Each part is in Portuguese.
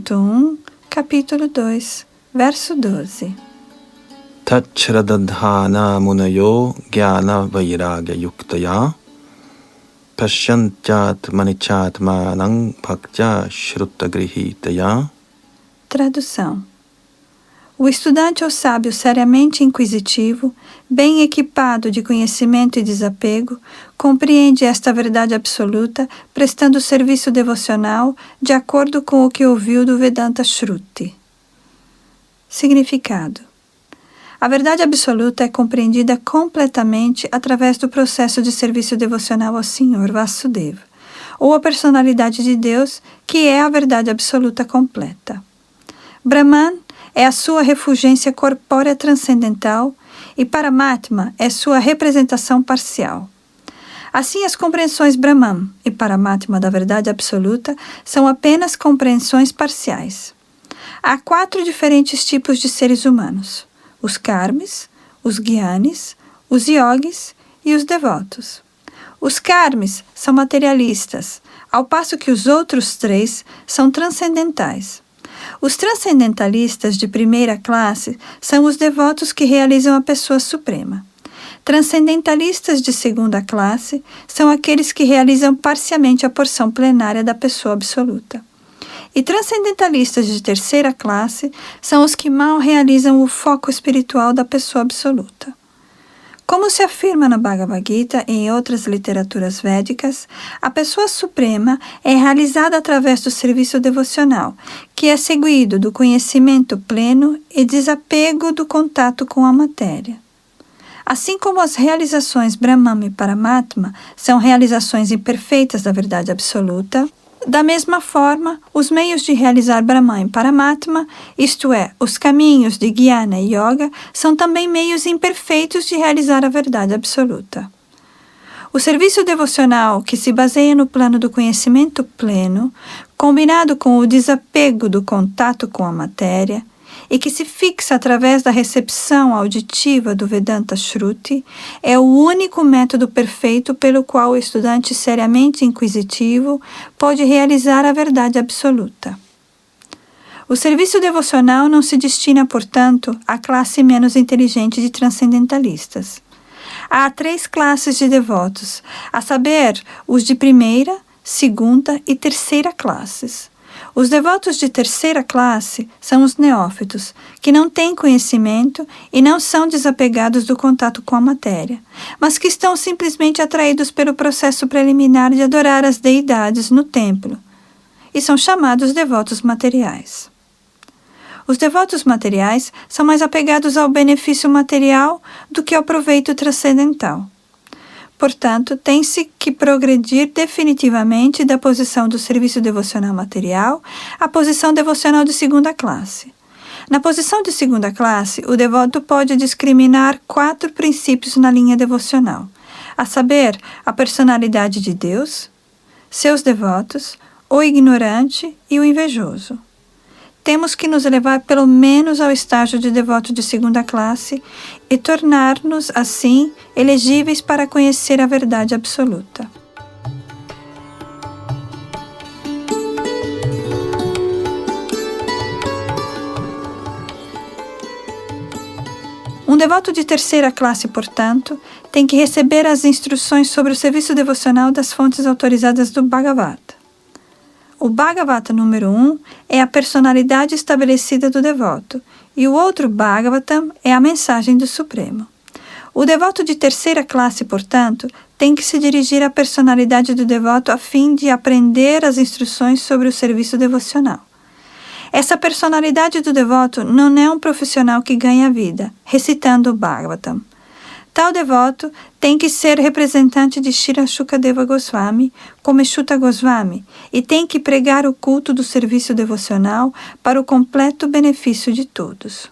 Canto 1, capítulo 2, verso 12. Tachradadhana munayo gyana vairagya yuktaya pasyantyat manichatmanang bhaktya shrutagrihitaya. Tradução. O estudante ou sábio seriamente inquisitivo, bem equipado de conhecimento e desapego, compreende esta verdade absoluta, prestando serviço devocional de acordo com o que ouviu do Vedanta Shruti. Significado. A verdade absoluta é compreendida completamente através do processo de serviço devocional ao Senhor Vasudeva, ou a personalidade de Deus, que é a verdade absoluta completa. Brahman é a sua refulgência corpórea transcendental e Paramatma é sua representação parcial. Assim, as compreensões Brahman e Paramatma da verdade absoluta são apenas compreensões parciais. Há 4 diferentes tipos de seres humanos: os karmis, os gyanis, os yogis e os devotos. Os karmis são materialistas, ao passo que os outros 3 são transcendentais. Os transcendentalistas de primeira classe são os devotos que realizam a pessoa suprema. Transcendentalistas de segunda classe são aqueles que realizam parcialmente a porção plenária da pessoa absoluta. E transcendentalistas de terceira classe são os que mal realizam o foco espiritual da pessoa absoluta. Como se afirma na Bhagavad Gita e em outras literaturas védicas, a pessoa suprema é realizada através do serviço devocional, que é seguido do conhecimento pleno e desapego do contato com a matéria. Assim como as realizações Brahman e Paramatma são realizações imperfeitas da verdade absoluta, da mesma forma, os meios de realizar Brahman e Paramatma, isto é, os caminhos de Jnana e Yoga, são também meios imperfeitos de realizar a verdade absoluta. O serviço devocional, que se baseia no plano do conhecimento pleno, combinado com o desapego do contato com a matéria, e que se fixa através da recepção auditiva do Vedanta Shruti, é o único método perfeito pelo qual o estudante seriamente inquisitivo pode realizar a verdade absoluta. O serviço devocional não se destina, portanto, à classe menos inteligente de transcendentalistas. Há 3 classes de devotos, a saber, os de primeira, segunda e terceira classes. Os devotos de terceira classe são os neófitos, que não têm conhecimento e não são desapegados do contato com a matéria, mas que estão simplesmente atraídos pelo processo preliminar de adorar as deidades no templo, e são chamados devotos materiais. Os devotos materiais são mais apegados ao benefício material do que ao proveito transcendental. Portanto, tem-se que progredir definitivamente da posição do serviço devocional material à posição devocional de segunda classe. Na posição de segunda classe, o devoto pode discriminar 4 princípios na linha devocional, a saber, a personalidade de Deus, seus devotos, o ignorante e o invejoso. Temos que nos elevar pelo menos ao estágio de devoto de segunda classe e tornar-nos, assim, elegíveis para conhecer a verdade absoluta. Um devoto de terceira classe, portanto, tem que receber as instruções sobre o serviço devocional das fontes autorizadas do Bhagavata. O Bhagavata número 1 é a personalidade estabelecida do devoto, e o outro Bhagavatam é a mensagem do Supremo. O devoto de terceira classe, portanto, tem que se dirigir à personalidade do devoto a fim de aprender as instruções sobre o serviço devocional. Essa personalidade do devoto não é um profissional que ganha vida, recitando o Bhagavatam. Tal devoto tem que ser representante de Srila Shukadeva Goswami, como Shuta Goswami, e tem que pregar o culto do serviço devocional para o completo benefício de todos.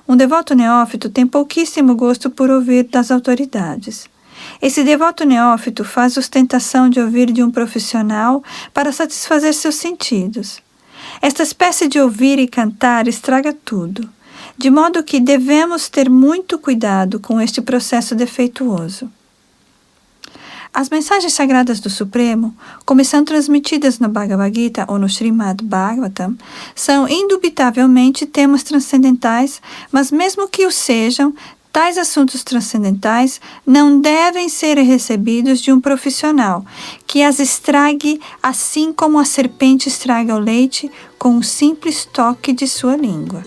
Um devoto neófito tem pouquíssimo gosto por ouvir das autoridades. Esse devoto neófito faz ostentação de ouvir de um profissional para satisfazer seus sentidos. Esta espécie de ouvir e cantar estraga tudo, de modo que devemos ter muito cuidado com este processo defeituoso. As mensagens sagradas do Supremo, como são transmitidas no Bhagavad Gita ou no Srimad Bhagavatam, são indubitavelmente temas transcendentais, mas mesmo que o sejam, tais assuntos transcendentais não devem ser recebidos de um profissional que as estrague assim como a serpente estraga o leite com um simples toque de sua língua.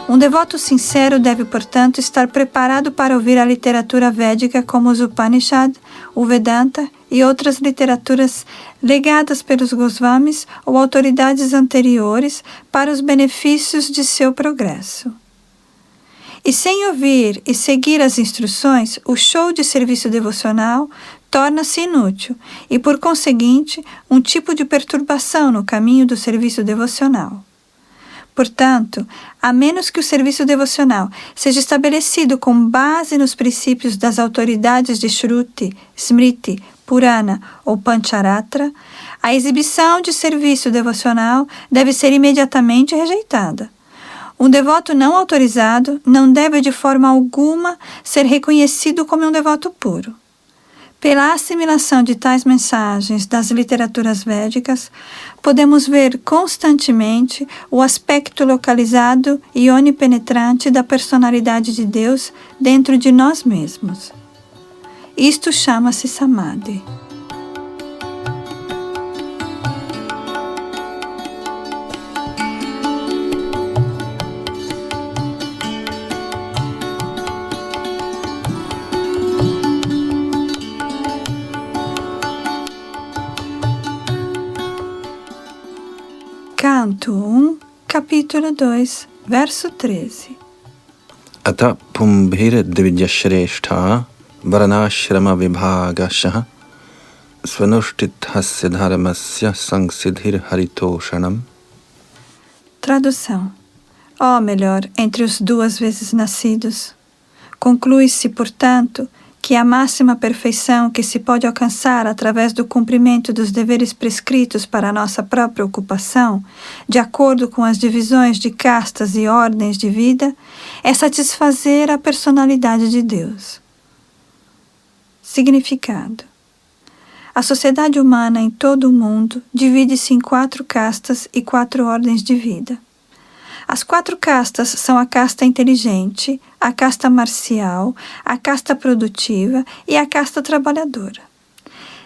Um devoto sincero deve, portanto, estar preparado para ouvir a literatura védica como os Upanishad, o Vedanta e outras literaturas legadas pelos Goswamis ou autoridades anteriores para os benefícios de seu progresso. E sem ouvir e seguir as instruções, o show de serviço devocional torna-se inútil e, por conseguinte, um tipo de perturbação no caminho do serviço devocional. Portanto, a menos que o serviço devocional seja estabelecido com base nos princípios das autoridades de Shruti, Smriti, Purana ou Pancharatra, a exibição de serviço devocional deve ser imediatamente rejeitada. Um devoto não autorizado não deve de forma alguma ser reconhecido como um devoto puro. Pela assimilação de tais mensagens das literaturas védicas, podemos ver constantemente o aspecto localizado e onipenetrante da personalidade de Deus dentro de nós mesmos. Isto chama-se Samadhi. Canto 1, capítulo 2, verso 13. Ata pumbhir dividyashrestha varanashrama vibhagashaha svanuштithasya dharmasya sangsiddhir haritoshanam. Tradução. Ó melhor, entre os duas vezes nascidos. Conclui-se, portanto, que a máxima perfeição que se pode alcançar através do cumprimento dos deveres prescritos para a nossa própria ocupação, de acordo com as divisões de castas e ordens de vida, é satisfazer a personalidade de Deus. Significado. A sociedade humana em todo o mundo divide-se em 4 castas e 4 ordens de vida. As 4 castas são a casta inteligente, a casta marcial, a casta produtiva e a casta trabalhadora.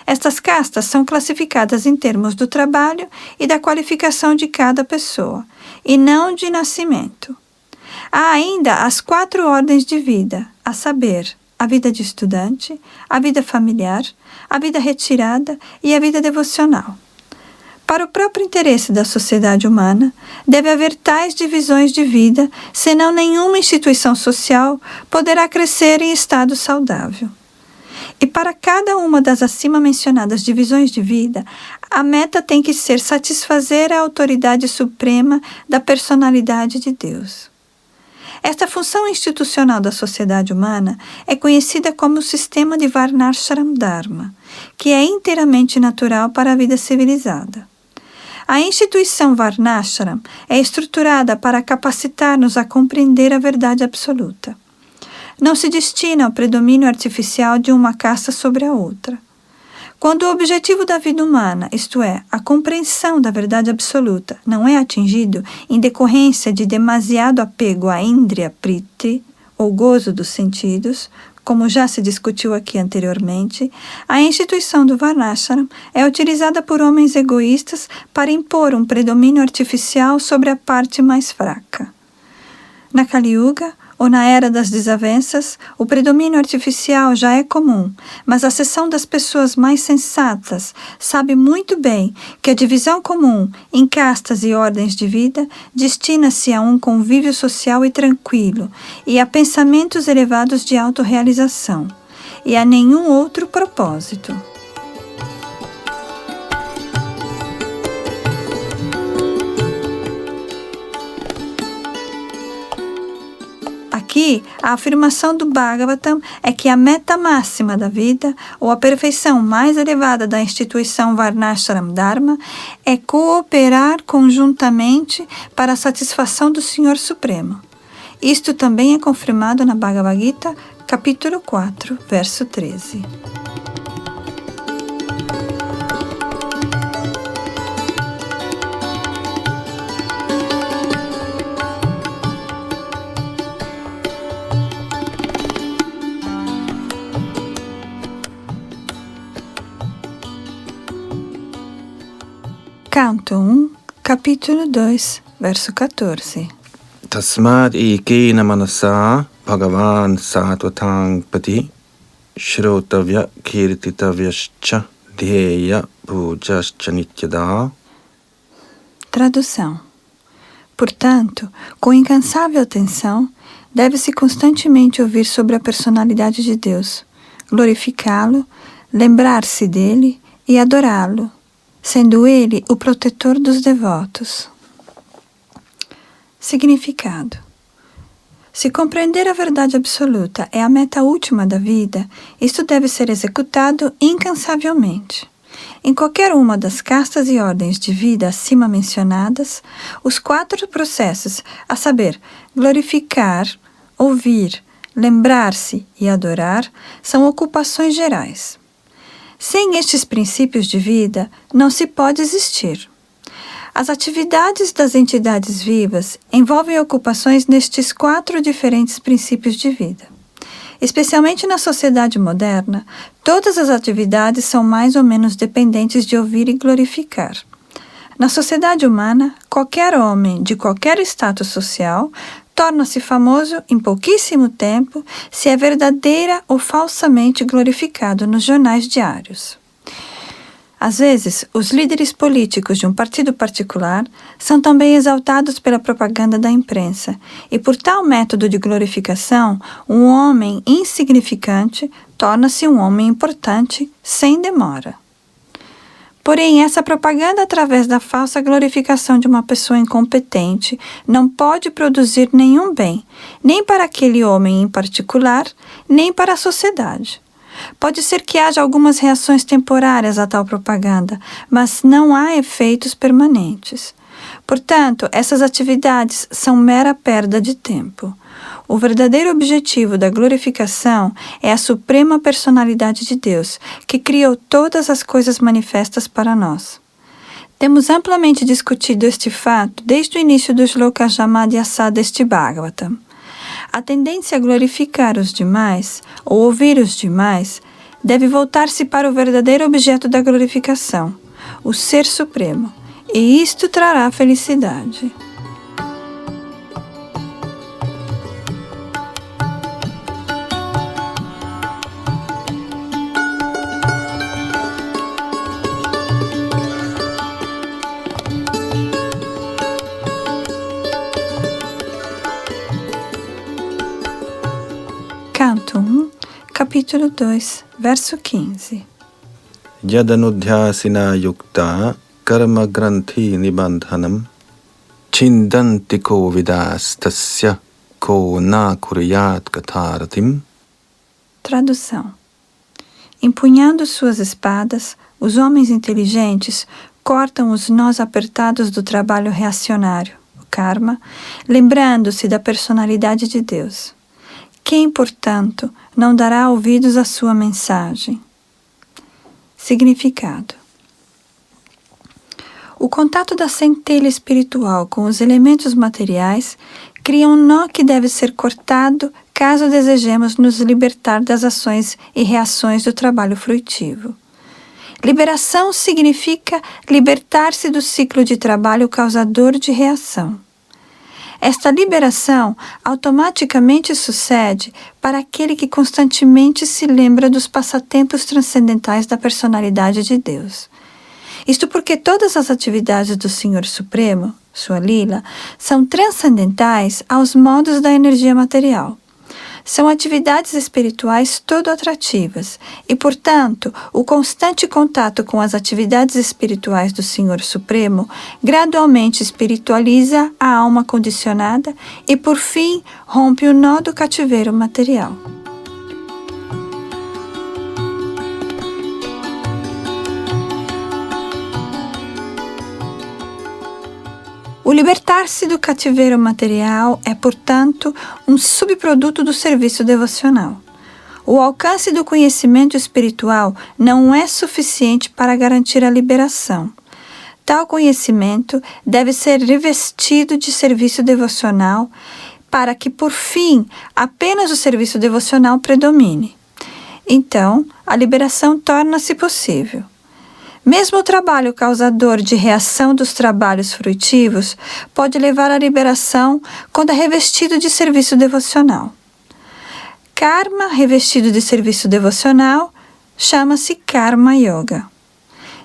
Estas castas são classificadas em termos do trabalho e da qualificação de cada pessoa, e não de nascimento. Há ainda as 4 ordens de vida, a saber, a vida de estudante, a vida familiar, a vida retirada e a vida devocional. Para o próprio interesse da sociedade humana, deve haver tais divisões de vida, senão nenhuma instituição social poderá crescer em estado saudável. E para cada uma das acima mencionadas divisões de vida, a meta tem que ser satisfazer a autoridade suprema da personalidade de Deus. Esta função institucional da sociedade humana é conhecida como o sistema de Varnashram Dharma, que é inteiramente natural para a vida civilizada. A instituição Varnashram é estruturada para capacitar-nos a compreender a verdade absoluta. Não se destina ao predomínio artificial de uma casta sobre a outra. Quando o objetivo da vida humana, isto é, a compreensão da verdade absoluta, não é atingido em decorrência de demasiado apego à Indriya Priti, ou gozo dos sentidos, como já se discutiu aqui anteriormente, a instituição do Varnashram é utilizada por homens egoístas para impor um predomínio artificial sobre a parte mais fraca. Na Kali Yuga, ou na Era das Desavenças, o predomínio artificial já é comum, mas a seção das pessoas mais sensatas sabe muito bem que a divisão comum em castas e ordens de vida destina-se a um convívio social e tranquilo e a pensamentos elevados de autorrealização, e a nenhum outro propósito. Aqui Aqui, a afirmação do Bhagavatam é que a meta máxima da vida, ou a perfeição mais elevada da instituição Varnashram Dharma, é cooperar conjuntamente para a satisfação do Senhor Supremo. Isto também é confirmado na Bhagavad Gita, capítulo 4, verso 13. Canto 1, capítulo 2, verso 14. Tasmad ekena manasa Bhagavan Satvatang Pati Shrotavya Kirtitavyascha Dheya Pujascha Nityada. Tradução. Portanto, com incansável atenção, deve-se constantemente ouvir sobre a personalidade de Deus, glorificá-lo, lembrar-se dele e adorá-lo, sendo ele o protetor dos devotos. Significado. Se compreender a verdade absoluta é a meta última da vida, isto deve ser executado incansavelmente. Em qualquer uma das castas e ordens de vida acima mencionadas, os 4 processos, a saber, glorificar, ouvir, lembrar-se e adorar, são ocupações gerais. Sem estes princípios de vida, não se pode existir. As atividades das entidades vivas envolvem ocupações nestes 4 diferentes princípios de vida. Especialmente na sociedade moderna, todas as atividades são mais ou menos dependentes de ouvir e glorificar. Na sociedade humana, qualquer homem de qualquer status social torna-se famoso em pouquíssimo tempo se é verdadeira ou falsamente glorificado nos jornais diários. Às vezes, os líderes políticos de um partido particular são também exaltados pela propaganda da imprensa, e por tal método de glorificação, um homem insignificante torna-se um homem importante sem demora. Porém, essa propaganda através da falsa glorificação de uma pessoa incompetente não pode produzir nenhum bem, nem para aquele homem em particular, nem para a sociedade. Pode ser que haja algumas reações temporárias a tal propaganda, mas não há efeitos permanentes. Portanto, essas atividades são mera perda de tempo. O verdadeiro objetivo da glorificação é a suprema personalidade de Deus, que criou todas as coisas manifestas para nós. Temos amplamente discutido este fato desde o início do Shloka Jamadhyasa deste Bhagavatam. A tendência a glorificar os demais, ou ouvir os demais, deve voltar-se para o verdadeiro objeto da glorificação, o Ser Supremo, e isto trará felicidade. Canto 1, capítulo 2, verso 15. Yadanudhyasina yukta karma granthi nibandhanam chindanti ko vidas tasya ko na kuryat katharatim. Tradução. Empunhando suas espadas, os homens inteligentes cortam os nós apertados do trabalho reacionário, o karma, lembrando-se da personalidade de Deus. Quem, portanto, não dará ouvidos à sua mensagem? Significado. O contato da centelha espiritual com os elementos materiais cria um nó que deve ser cortado caso desejemos nos libertar das ações e reações do trabalho frutivo. Liberação significa libertar-se do ciclo de trabalho causador de reação. Esta liberação automaticamente sucede para aquele que constantemente se lembra dos passatempos transcendentais da personalidade de Deus. Isto porque todas as atividades do Senhor Supremo, sua lila, são transcendentais aos modos da energia material. são atividades espirituais todo atrativas e, portanto, o constante contato com as atividades espirituais do Senhor Supremo gradualmente espiritualiza a alma condicionada e, por fim, rompe o nó do cativeiro material. O libertar-se do cativeiro material é, portanto, um subproduto do serviço devocional. O alcance do conhecimento espiritual não é suficiente para garantir a liberação. Tal conhecimento deve ser revestido de serviço devocional para que, por fim, apenas o serviço devocional predomine. Então, a liberação torna-se possível. Mesmo o trabalho causador de reação dos trabalhos fruitivos pode levar à liberação quando é revestido de serviço devocional. Karma revestido de serviço devocional chama-se Karma Yoga.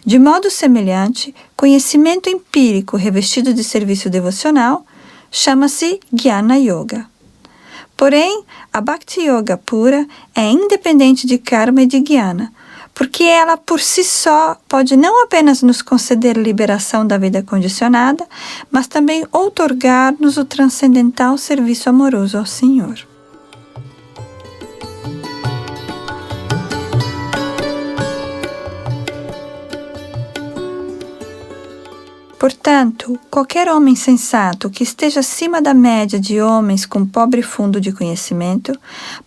De modo semelhante, conhecimento empírico revestido de serviço devocional chama-se Jnana Yoga. Porém, a Bhakti Yoga pura é independente de Karma e de Jnana, porque ela por si só pode não apenas nos conceder liberação da vida condicionada, mas também outorgar-nos o transcendental serviço amoroso ao Senhor. Portanto, qualquer homem sensato que esteja acima da média de homens com pobre fundo de conhecimento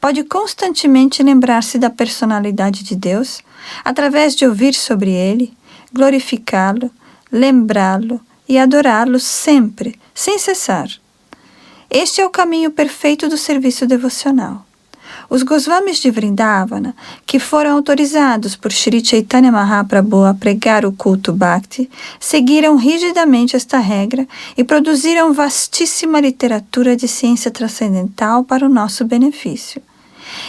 pode constantemente lembrar-se da personalidade de Deus através de ouvir sobre ele, glorificá-lo, lembrá-lo e adorá-lo sempre, sem cessar. Este é o caminho perfeito do serviço devocional. Os Goswamis de Vrindavana, que foram autorizados por Sri Chaitanya Mahaprabhu a pregar o culto Bhakti, seguiram rigidamente esta regra e produziram vastíssima literatura de ciência transcendental para o nosso benefício.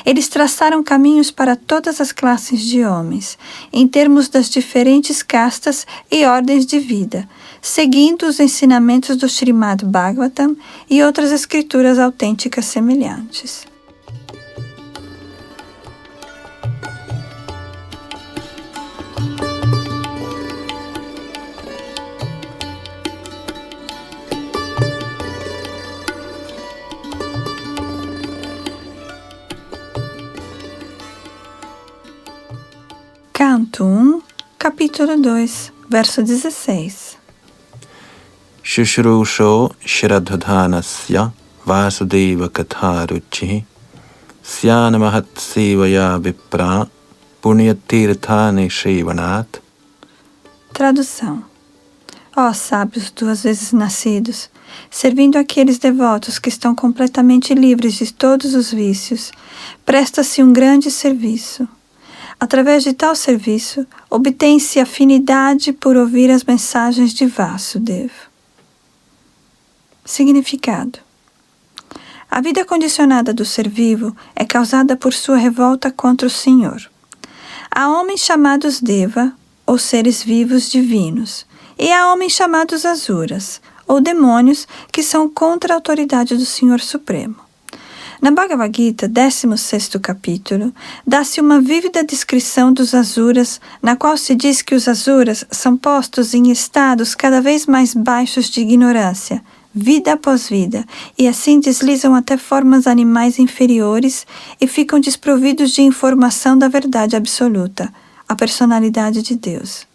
Eles traçaram caminhos para todas as classes de homens, em termos das diferentes castas e ordens de vida, seguindo os ensinamentos do Srimad Bhagavatam e outras escrituras autênticas semelhantes. Canto 1, capítulo 2, verso 16. Shushrusho Shradhanasya Vasudeva Katharuchi Syanamahat Sevaya Vipra Punyatirthane Shrivanat. Tradução. Ó sábios duas vezes nascidos, servindo aqueles devotos que estão completamente livres de todos os vícios, presta-se um grande serviço. Através de tal serviço, obtém-se afinidade por ouvir as mensagens de Vasudeva. Significado. A vida condicionada do ser vivo é causada por sua revolta contra o Senhor. Há homens chamados Deva, ou seres vivos divinos, e há homens chamados Asuras, ou demônios, que são contra a autoridade do Senhor Supremo. Na Bhagavad Gita, 16º capítulo, dá-se uma vívida descrição dos Asuras, na qual se diz que os Asuras são postos em estados cada vez mais baixos de ignorância, vida após vida, e assim deslizam até formas animais inferiores e ficam desprovidos de informação da verdade absoluta, a personalidade de Deus.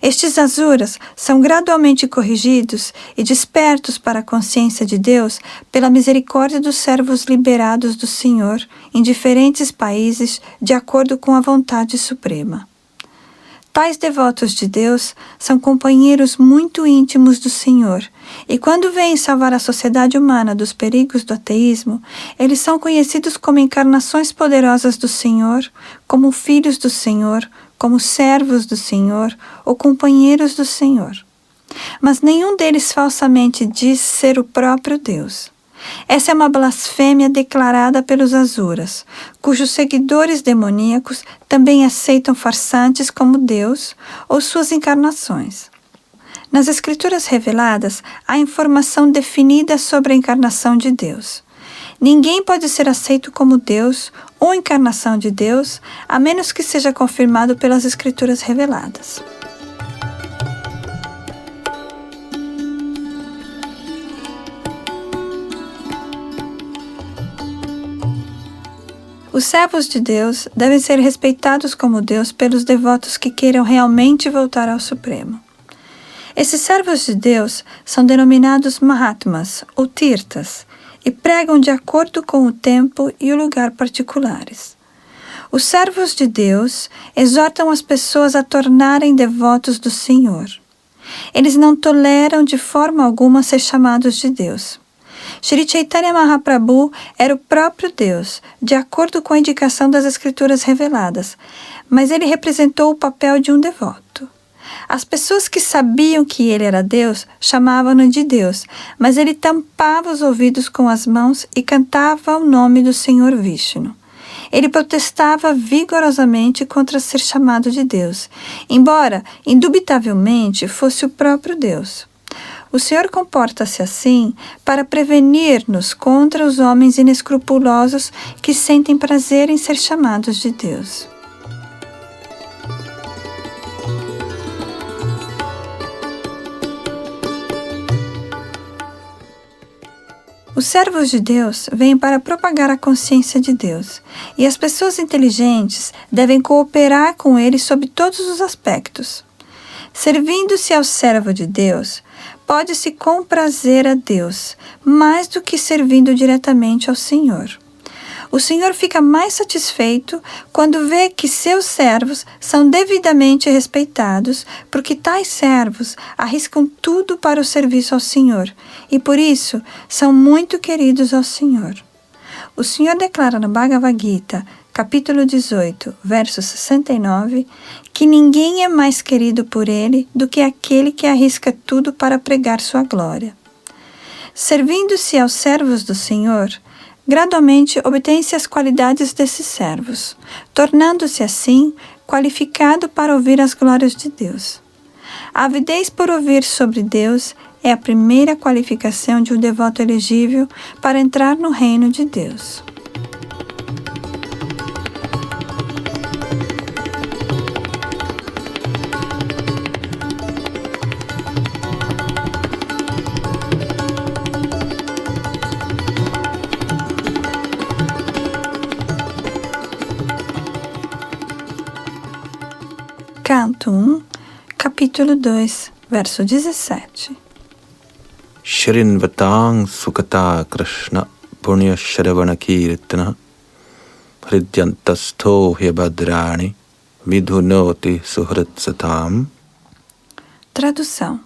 Estes Asuras são gradualmente corrigidos e despertos para a consciência de Deus pela misericórdia dos servos liberados do Senhor em diferentes países de acordo com a vontade suprema. Tais devotos de Deus são companheiros muito íntimos do Senhor, e quando vêm salvar a sociedade humana dos perigos do ateísmo, eles são conhecidos como encarnações poderosas do Senhor, como filhos do Senhor, como servos do Senhor ou companheiros do Senhor. Mas nenhum deles falsamente diz ser o próprio Deus. Essa é uma blasfêmia declarada pelos Asuras, cujos seguidores demoníacos também aceitam farsantes como Deus ou suas encarnações. Nas Escrituras reveladas, há informação definida sobre a encarnação de Deus. Ninguém pode ser aceito como Deus ou encarnação de Deus, a menos que seja confirmado pelas Escrituras reveladas. Os servos de Deus devem ser respeitados como Deus pelos devotos que queiram realmente voltar ao Supremo. Esses servos de Deus são denominados Mahatmas ou Tirthas e pregam de acordo com o tempo e o lugar particulares. Os servos de Deus exortam as pessoas a tornarem devotos do Senhor. Eles não toleram de forma alguma ser chamados de Deus. Shri Chaitanya Mahaprabhu era o próprio Deus, de acordo com a indicação das Escrituras reveladas, mas ele representou o papel de um devoto. As pessoas que sabiam que ele era Deus chamavam-no de Deus, mas ele tampava os ouvidos com as mãos e cantava o nome do Senhor Vishnu. Ele protestava vigorosamente contra ser chamado de Deus, embora, indubitavelmente, fosse o próprio Deus. O Senhor comporta-se assim para prevenir-nos contra os homens inescrupulosos que sentem prazer em ser chamados de Deus. Os servos de Deus vêm para propagar a consciência de Deus, e as pessoas inteligentes devem cooperar com ele sob todos os aspectos. Servindo-se ao servo de Deus, pode-se comprazer a Deus, mais do que servindo diretamente ao Senhor. O Senhor fica mais satisfeito quando vê que seus servos são devidamente respeitados, porque tais servos arriscam tudo para o serviço ao Senhor, e por isso são muito queridos ao Senhor. O Senhor declara no Bhagavad Gita, capítulo 18, verso 69, que ninguém é mais querido por ele do que aquele que arrisca tudo para pregar sua glória. Servindo-se aos servos do Senhor, gradualmente obtém-se as qualidades desses servos, tornando-se assim qualificado para ouvir as glórias de Deus. A avidez por ouvir sobre Deus é a primeira qualificação de um devoto elegível para entrar no reino de Deus. Canto 1, capítulo 2, verso 17. Shrinvatang Sukata Krishna Punya Shravana Kirtana Hridyantasto Hyabadrani Vidhunoti Suhritsatam. Tradução.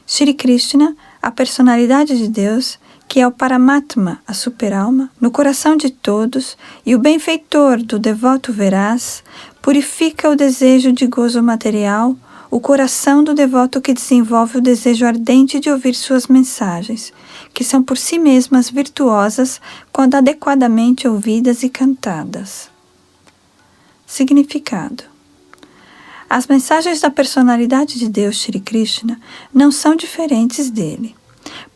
Shri Krishna, a personalidade de Deus, que é o Paramatma, a superalma, no coração de todos, e o benfeitor do devoto veraz, purifica o desejo de gozo material, o coração do devoto que desenvolve o desejo ardente de ouvir suas mensagens, que são por si mesmas virtuosas quando adequadamente ouvidas e cantadas. Significado. As mensagens da personalidade de Deus, Shri Krishna, não são diferentes dele.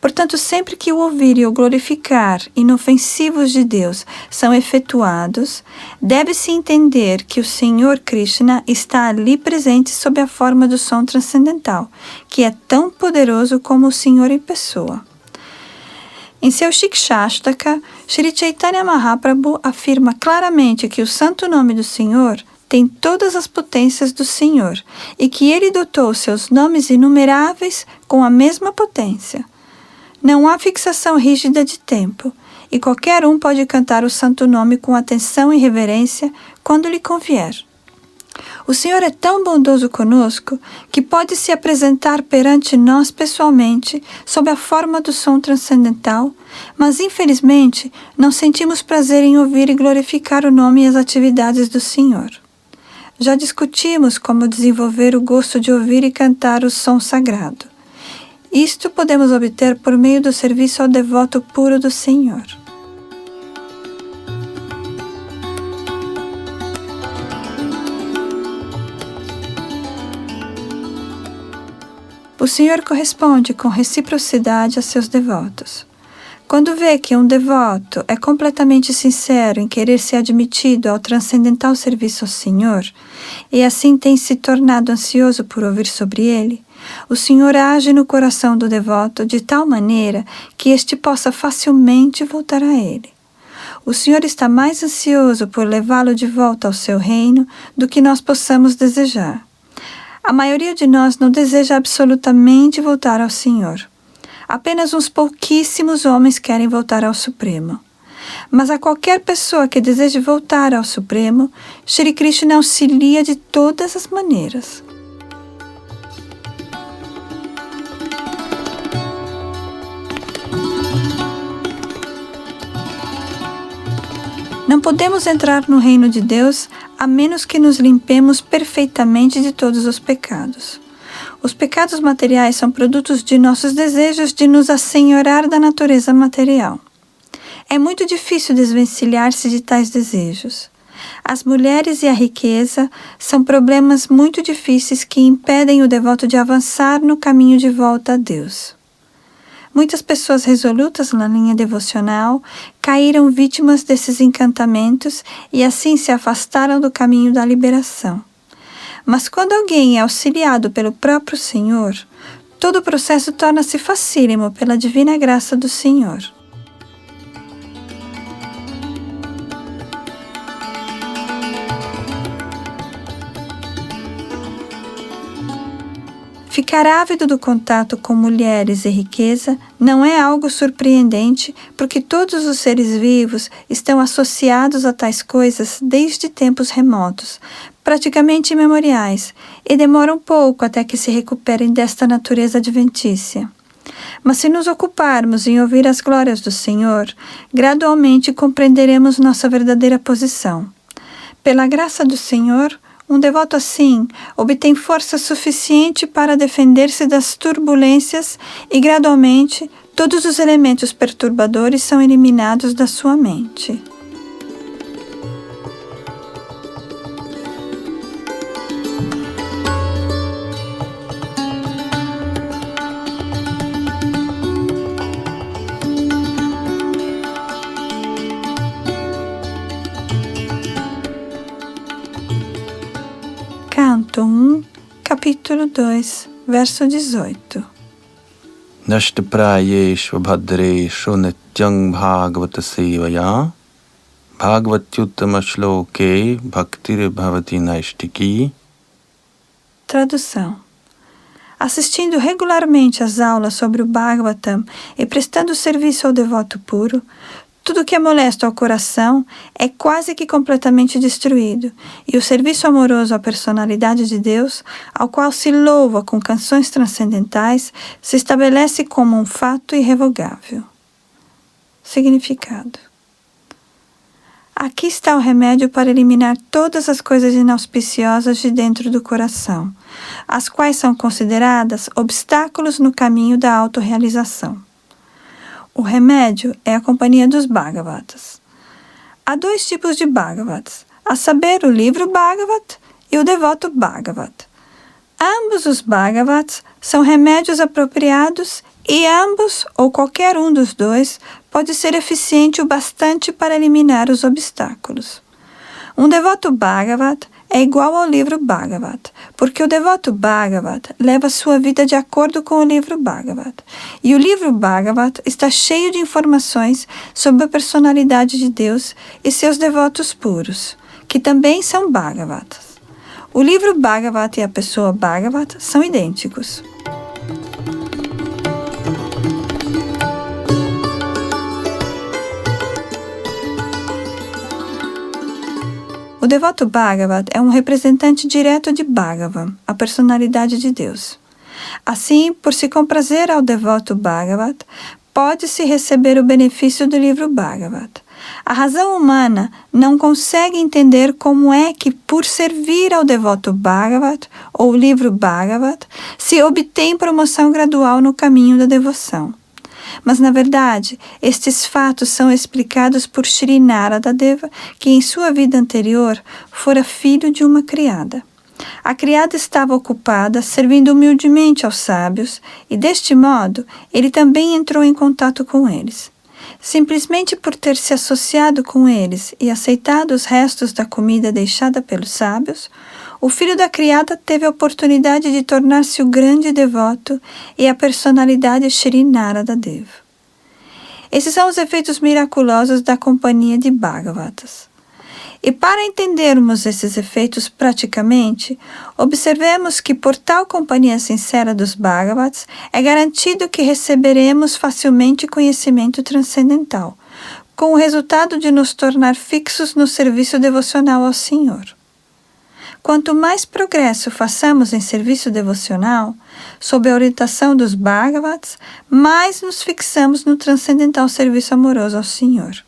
Portanto, sempre que o ouvir e o glorificar inofensivos de Deus são efetuados, deve-se entender que o Senhor Krishna está ali presente sob a forma do som transcendental, que é tão poderoso como o Senhor em pessoa. Em seu Shikshashtaka, Shri Chaitanya Mahaprabhu afirma claramente que o santo nome do Senhor tem todas as potências do Senhor e que ele dotou seus nomes inumeráveis com a mesma potência. Não há fixação rígida de tempo, e qualquer um pode cantar o santo nome com atenção e reverência quando lhe convier. O Senhor é tão bondoso conosco que pode se apresentar perante nós pessoalmente sob a forma do som transcendental, mas infelizmente não sentimos prazer em ouvir e glorificar o nome e as atividades do Senhor. Já discutimos como desenvolver o gosto de ouvir e cantar o som sagrado. Isto podemos obter por meio do serviço ao devoto puro do Senhor. O Senhor corresponde com reciprocidade a seus devotos. Quando vê que um devoto é completamente sincero em querer ser admitido ao transcendental serviço ao Senhor, e assim tem se tornado ansioso por ouvir sobre ele, o Senhor age no coração do devoto de tal maneira que este possa facilmente voltar a ele. O Senhor está mais ansioso por levá-lo de volta ao seu reino do que nós possamos desejar. A maioria de nós não deseja absolutamente voltar ao Senhor. Apenas uns pouquíssimos homens querem voltar ao Supremo. Mas a qualquer pessoa que deseje voltar ao Supremo, Shri Krishna auxilia de todas as maneiras. Não podemos entrar no reino de Deus a menos que nos limpemos perfeitamente de todos os pecados. Os pecados materiais são produtos de nossos desejos de nos assenhorar da natureza material. É muito difícil desvencilhar-se de tais desejos. As mulheres e a riqueza são problemas muito difíceis que impedem o devoto de avançar no caminho de volta a Deus. Muitas pessoas resolutas na linha devocional caíram vítimas desses encantamentos e assim se afastaram do caminho da liberação. Mas quando alguém é auxiliado pelo próprio Senhor, todo o processo torna-se facílimo pela divina graça do Senhor. Ficar ávido do contato com mulheres e riqueza não é algo surpreendente, porque todos os seres vivos estão associados a tais coisas desde tempos remotos, praticamente imemoriais, e demoram pouco até que se recuperem desta natureza adventícia. Mas se nos ocuparmos em ouvir as glórias do Senhor, gradualmente compreenderemos nossa verdadeira posição. Pela graça do Senhor, um devoto assim obtém força suficiente para defender-se das turbulências e, gradualmente, todos os elementos perturbadores são eliminados da sua mente. Canto 1, capítulo 2, verso 18. Nashtaprayeshu bhadreshu nityang bhagavata sevaya bhagavatyuttama shloke bhaktir bhavati naistiki. Tradução. Assistindo regularmente às aulas sobre o Bhagavatam e prestando serviço ao devoto puro, tudo que é molesto ao coração é quase que completamente destruído, e o serviço amoroso à personalidade de Deus, ao qual se louva com canções transcendentais, se estabelece como um fato irrevogável. Significado. Aqui está o remédio para eliminar todas as coisas inauspiciosas de dentro do coração, as quais são consideradas obstáculos no caminho da autorrealização. O remédio é a companhia dos Bhagavatas. Há dois tipos de Bhagavats, a saber, o livro Bhagavat e o devoto Bhagavat. Ambos os Bhagavats são remédios apropriados e ambos, ou qualquer um dos dois, pode ser eficiente o bastante para eliminar os obstáculos. Um devoto Bhagavat é igual ao livro Bhagavat, porque o devoto Bhagavat leva sua vida de acordo com o livro Bhagavat. E o livro Bhagavat está cheio de informações sobre a personalidade de Deus e seus devotos puros, que também são Bhagavatas. O livro Bhagavat e a pessoa Bhagavat são idênticos. O devoto Bhagavat é um representante direto de Bhagavan, a personalidade de Deus. Assim, por se comprazer ao devoto Bhagavat, pode-se receber o benefício do livro Bhagavat. A razão humana não consegue entender como é que, por servir ao devoto Bhagavat, ou livro Bhagavat, se obtém promoção gradual no caminho da devoção. Mas, na verdade, estes fatos são explicados por Shri Naradadeva, que em sua vida anterior fora filho de uma criada. A criada estava ocupada servindo humildemente aos sábios e, deste modo, ele também entrou em contato com eles. Simplesmente por ter se associado com eles e aceitado os restos da comida deixada pelos sábios, o filho da criada teve a oportunidade de tornar-se o grande devoto e a personalidade Shri Narada Deva. Esses são os efeitos miraculosos da companhia de Bhagavatas. E para entendermos esses efeitos praticamente, observemos que por tal companhia sincera dos Bhagavats é garantido que receberemos facilmente conhecimento transcendental, com o resultado de nos tornar fixos no serviço devocional ao Senhor. Quanto mais progresso façamos em serviço devocional, sob a orientação dos Bhagavats, mais nos fixamos no transcendental serviço amoroso ao Senhor.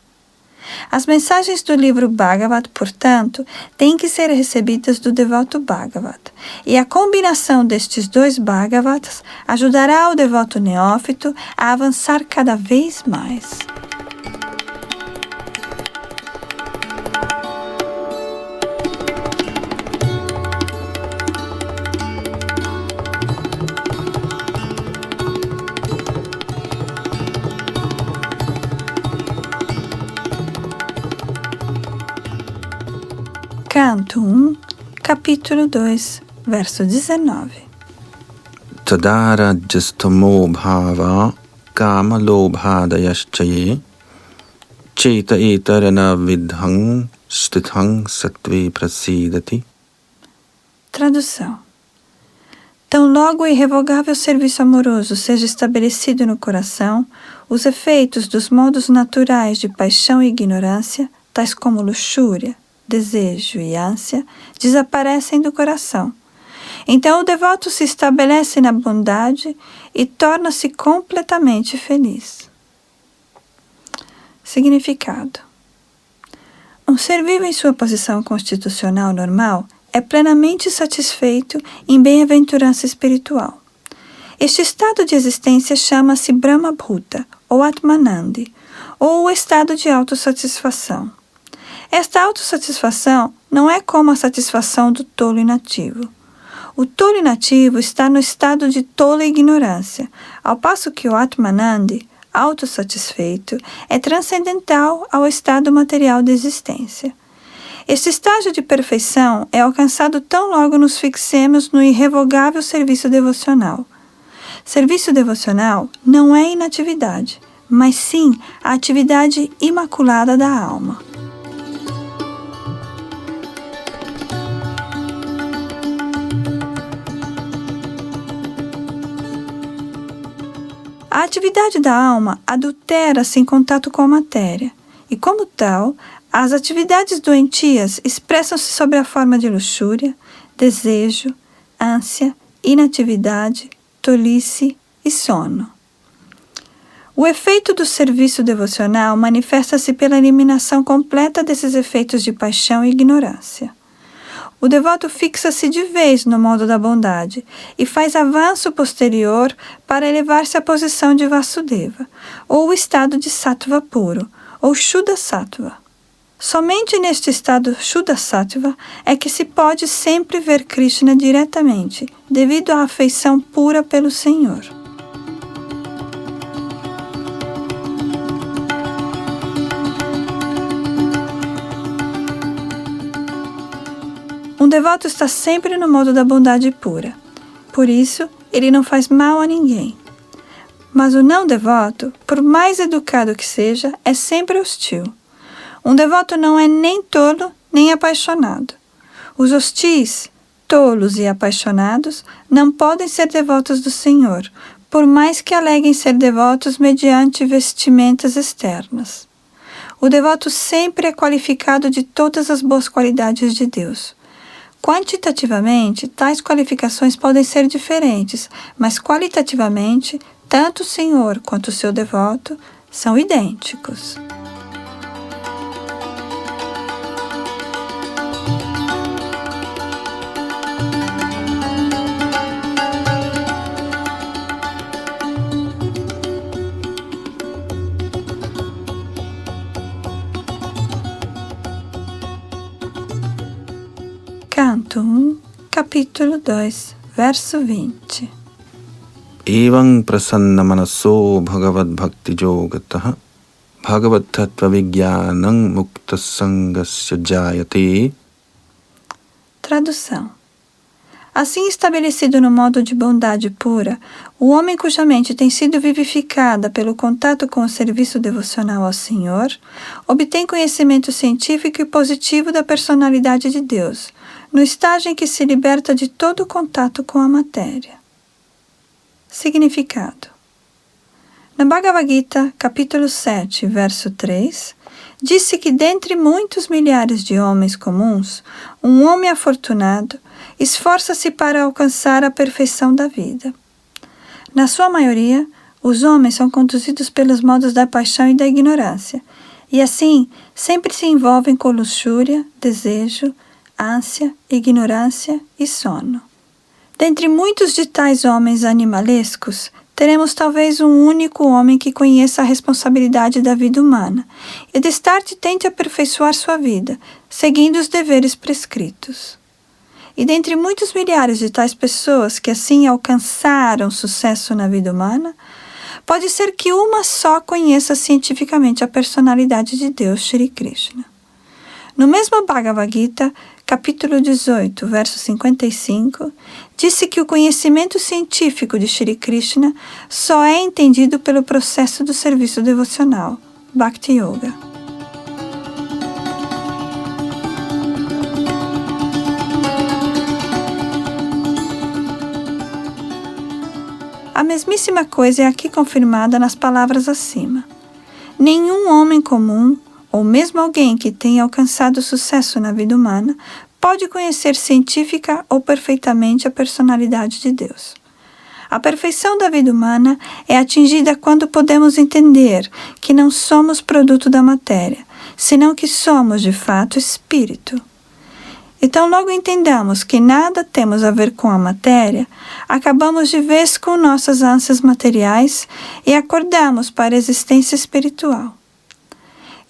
As mensagens do livro Bhagavat, portanto, têm que ser recebidas do devoto Bhagavat, e a combinação destes dois Bhagavats ajudará o devoto neófito a avançar cada vez mais. Canto 1, capítulo 2, verso 19. Tadara jastamo bhava kama lobhadayaschaye cheta etarana vidhang stithang sattve prasidati. Tradução. Tão logo o irrevogável serviço amoroso seja estabelecido no coração, os efeitos dos modos naturais de paixão e ignorância, tais como luxúria, desejo e ânsia, desaparecem do coração. Então o devoto se estabelece na bondade e torna-se completamente feliz. Significado: um ser vivo em sua posição constitucional normal é plenamente satisfeito em bem-aventurança espiritual. Este estado de existência chama-se Brahma Bhuta, ou Atmanandi, ou o estado de autossatisfação. Esta autossatisfação não é como a satisfação do tolo inativo. O tolo inativo está no estado de tola ignorância, ao passo que o Atmanandi, autossatisfeito, é transcendental ao estado material de existência. Este estágio de perfeição é alcançado tão logo nos fixemos no irrevogável serviço devocional. Serviço devocional não é inatividade, mas sim a atividade imaculada da alma. A atividade da alma adultera-se em contato com a matéria, e como tal, as atividades doentias expressam-se sob a forma de luxúria, desejo, ânsia, inatividade, tolice e sono. O efeito do serviço devocional manifesta-se pela eliminação completa desses efeitos de paixão e ignorância. O devoto fixa-se de vez no modo da bondade e faz avanço posterior para elevar-se à posição de Vasudeva, ou o estado de Sattva puro, ou Shuddha Sattva. Somente neste estado Shuddha Sattva é que se pode sempre ver Krishna diretamente, devido à afeição pura pelo Senhor. Um devoto está sempre no modo da bondade pura. Por isso, ele não faz mal a ninguém. Mas o não devoto, por mais educado que seja, é sempre hostil. Um devoto não é nem tolo, nem apaixonado. Os hostis, tolos e apaixonados não podem ser devotos do Senhor, por mais que aleguem ser devotos mediante vestimentas externas. O devoto sempre é qualificado de todas as boas qualidades de Deus. Quantitativamente, tais qualificações podem ser diferentes, mas qualitativamente, tanto o Senhor quanto o seu devoto são idênticos. Canto 1, capítulo 2, verso 20. Evam prasanna manaso bhagavad bhakti yogataha Bhagavad Tattva Vijnanam Mukta Sangasya Jayate. Tradução. Assim estabelecido no modo de bondade pura, o homem cuja mente tem sido vivificada pelo contato com o serviço devocional ao Senhor, obtém conhecimento científico e positivo da personalidade de Deus, no estágio em que se liberta de todo contato com a matéria. Significado. Na Bhagavad Gita, capítulo 7, verso 3, disse que dentre muitos milhares de homens comuns, um homem afortunado esforça-se para alcançar a perfeição da vida. Na sua maioria, os homens são conduzidos pelos modos da paixão e da ignorância, e assim sempre se envolvem com luxúria, desejo, ânsia, ignorância e sono. Dentre muitos de tais homens animalescos, teremos talvez um único homem que conheça a responsabilidade da vida humana e destarte tente aperfeiçoar sua vida, seguindo os deveres prescritos. E dentre muitos milhares de tais pessoas que assim alcançaram sucesso na vida humana, pode ser que uma só conheça cientificamente a personalidade de Deus, Shri Krishna. No mesmo Bhagavad Gita, capítulo 18, verso 55, disse que o conhecimento científico de Shri Krishna só é entendido pelo processo do serviço devocional, Bhakti Yoga. A mesmíssima coisa é aqui confirmada nas palavras acima. Nenhum homem comum, ou mesmo alguém que tenha alcançado sucesso na vida humana, pode conhecer científica ou perfeitamente a personalidade de Deus. A perfeição da vida humana é atingida quando podemos entender que não somos produto da matéria, senão que somos, de fato, espírito. Então, logo entendamos que nada temos a ver com a matéria, acabamos de vez com nossas ânsias materiais e acordamos para a existência espiritual.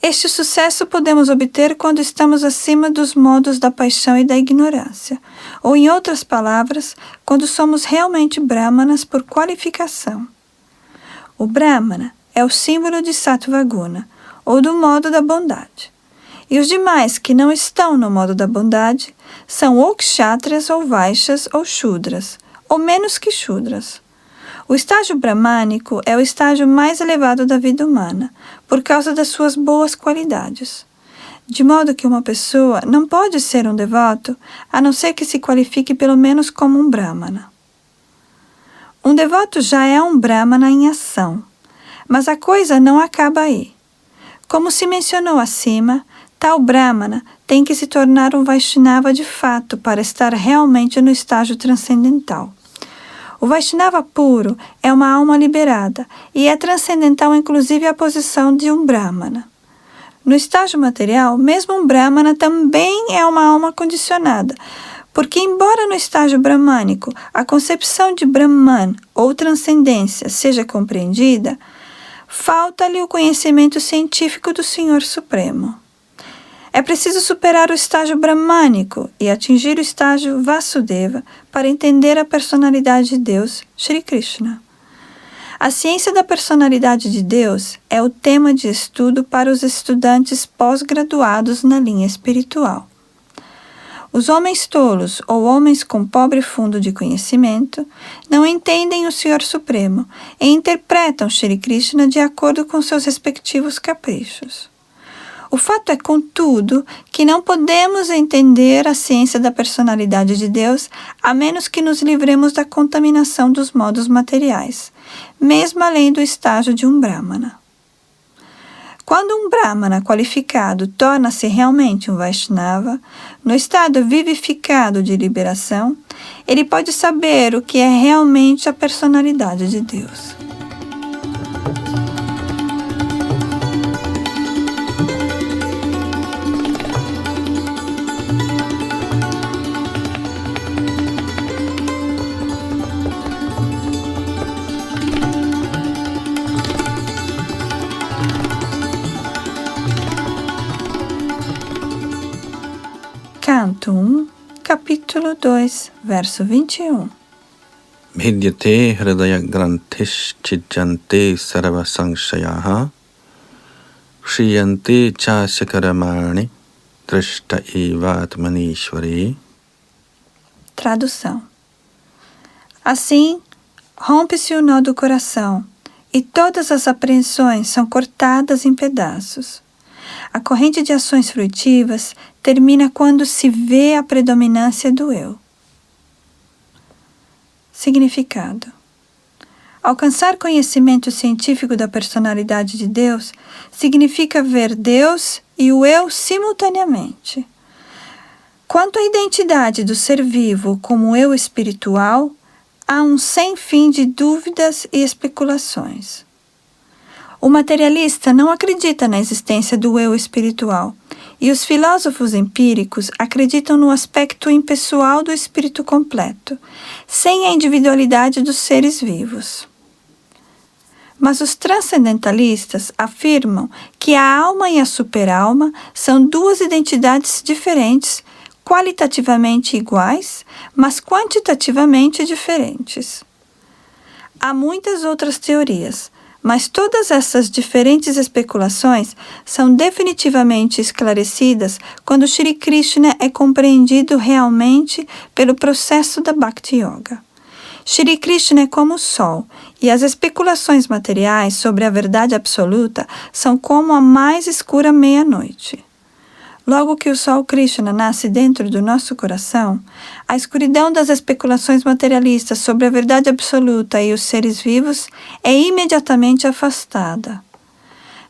Este sucesso podemos obter quando estamos acima dos modos da paixão e da ignorância, ou, em outras palavras, quando somos realmente brahmanas por qualificação. O brahmana é o símbolo de Sattva Guna, ou do modo da bondade. E os demais que não estão no modo da bondade são ou kshatriyas, ou vaixas, ou shudras, ou menos que shudras. O estágio bramânico é o estágio mais elevado da vida humana, por causa das suas boas qualidades. De modo que uma pessoa não pode ser um devoto, a não ser que se qualifique pelo menos como um brahmana. Um devoto já é um brahmana em ação, mas a coisa não acaba aí. Como se mencionou acima, tal brahmana tem que se tornar um Vaishnava de fato para estar realmente no estágio transcendental. O Vaishnava puro é uma alma liberada e é transcendental inclusive a posição de um brahmana. No estágio material, mesmo um brahmana também é uma alma condicionada, porque embora no estágio brahmânico a concepção de Brahman ou transcendência seja compreendida, falta-lhe o conhecimento científico do Senhor Supremo. É preciso superar o estágio brahmânico e atingir o estágio Vasudeva para entender a personalidade de Deus, Shri Krishna. A ciência da personalidade de Deus é o tema de estudo para os estudantes pós-graduados na linha espiritual. Os homens tolos ou homens com pobre fundo de conhecimento não entendem o Senhor Supremo e interpretam Shri Krishna de acordo com seus respectivos caprichos. O fato é, contudo, que não podemos entender a ciência da personalidade de Deus a menos que nos livremos da contaminação dos modos materiais, mesmo além do estágio de um brahmana. Quando um brahmana qualificado torna-se realmente um Vaishnava, no estado vivificado de liberação, ele pode saber o que é realmente a personalidade de Deus. Canto 1, capítulo 2, verso 21. Bhidyate hridaya grantish chijjante sarva sangshayaha Shriyanti chasya karamani drashta eva atmanishvari. Tradução. Assim, rompe-se o nó do coração, e todas as apreensões são cortadas em pedaços. A corrente de ações fruitivas termina quando se vê a predominância do eu. Significado. Alcançar conhecimento científico da personalidade de Deus significa ver Deus e o eu simultaneamente. Quanto à identidade do ser vivo como eu espiritual, há um sem fim de dúvidas e especulações. O materialista não acredita na existência do eu espiritual, e os filósofos empíricos acreditam no aspecto impessoal do espírito completo, sem a individualidade dos seres vivos. Mas os transcendentalistas afirmam que a alma e a superalma são duas identidades diferentes, qualitativamente iguais, mas quantitativamente diferentes. Há muitas outras teorias, mas todas essas diferentes especulações são definitivamente esclarecidas quando Shri Krishna é compreendido realmente pelo processo da Bhakti Yoga. Shri Krishna é como o sol, e as especulações materiais sobre a verdade absoluta são como a mais escura meia-noite. Logo que o sol Krishna nasce dentro do nosso coração, a escuridão das especulações materialistas sobre a verdade absoluta e os seres vivos é imediatamente afastada.